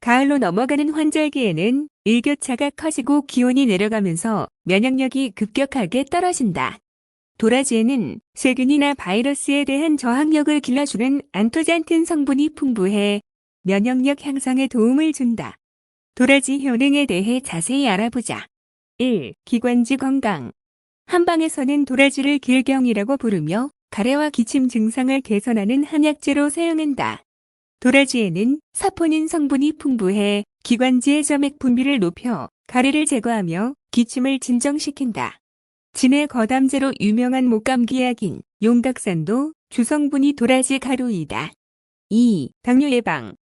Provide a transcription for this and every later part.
가을로 넘어가는 환절기에는 일교차가 커지고 기온이 내려가면서 면역력이 급격하게 떨어진다. 도라지에는 세균이나 바이러스에 대한 저항력을 길러주는 안토잔틴 성분이 풍부해 면역력 향상에 도움을 준다. 도라지 효능에 대해 자세히 알아보자. 1. 기관지 건강. 한방에서는 도라지를 길경이라고 부르며 가래와 기침 증상을 개선하는 한약재로 사용한다. 도라지에는 사포닌 성분이 풍부해 기관지의 점액 분비를 높여 가래를 제거하며 기침을 진정시킨다. 진해 거담제로 유명한 목감기 약인 용각산도 주성분이 도라지 가루이다. 2. 당뇨 예방.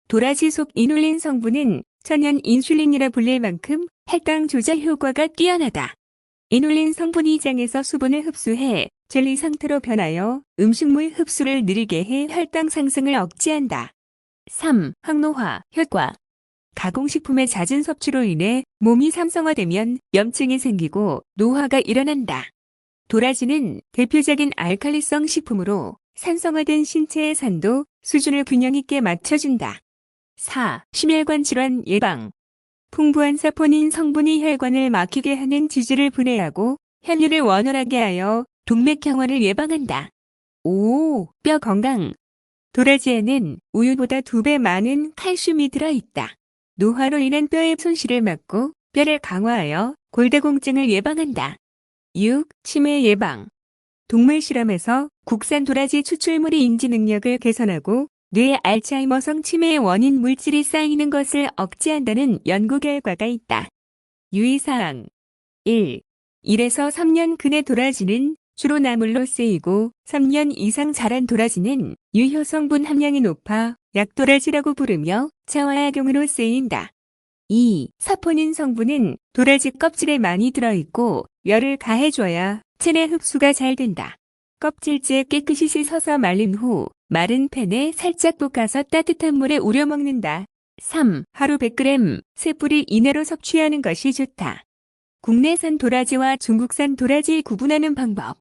도라지 속 이눌린 성분은 천연 인슐린이라 불릴 만큼 혈당 조절 효과가 뛰어나다. 이눌린 성분이 장에서 수분을 흡수해 젤리 상태로 변하여 음식물 흡수를 느리게 해 혈당 상승을 억제한다. 3. 항노화 효과. 가공식품의 잦은 섭취로 인해 몸이 삼성화되면 염증이 생기고 노화가 일어난다. 도라지는 대표적인 알칼리성 식품으로 산성화된 신체의 산도 수준을 균형 있게 맞춰준다. 4. 심혈관 질환 예방. 풍부한 사포닌 성분이 혈관을 막히게 하는 지질을 분해하고 혈류를 원활하게 하여 동맥경화를 예방한다. 5. 뼈 건강. 도라지에는 우유보다 2배 많은 칼슘이 들어있다. 노화로 인한 뼈의 손실을 막고 뼈를 강화하여 골다공증을 예방한다. 6. 치매 예방. 동물 실험에서 국산 도라지 추출물이 인지 능력을 개선하고 뇌 알츠하이머성 치매의 원인 물질이 쌓이는 것을 억제한다는 연구 결과가 있다. 유의사항 1. 1에서 3년 근의 도라지는 주로 나물로 쓰이고 3년 이상 자란 도라지는 유효 성분 함량이 높아 약도라지라고 부르며 차화약용으로 쓰인다. 2. 사포닌 성분은 도라지 껍질에 많이 들어있고 열을 가해줘야 체내 흡수가 잘 된다. 껍질째 깨끗이 씻어서 말린 후 마른 팬에 살짝 볶아서 따뜻한 물에 우려 먹는다. 3. 하루 100g, 3뿌리 이내로 섭취하는 것이 좋다. 국내산 도라지와 중국산 도라지 구분하는 방법.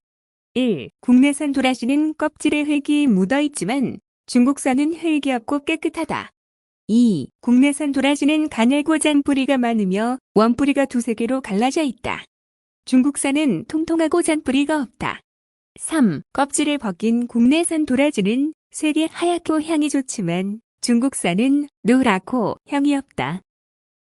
1. 국내산 도라지는 껍질에 흙이 묻어있지만 중국산은 흙이 없고 깨끗하다. 2. 국내산 도라지는 가늘고 잔 뿌리가 많으며 원뿌리가 2-3개로 갈라져 있다. 중국산은 통통하고 잔 뿌리가 없다. 3. 껍질을 벗긴 국내산 도라지는 색이 하얗고 향이 좋지만 중국산은 노랗고 향이 없다.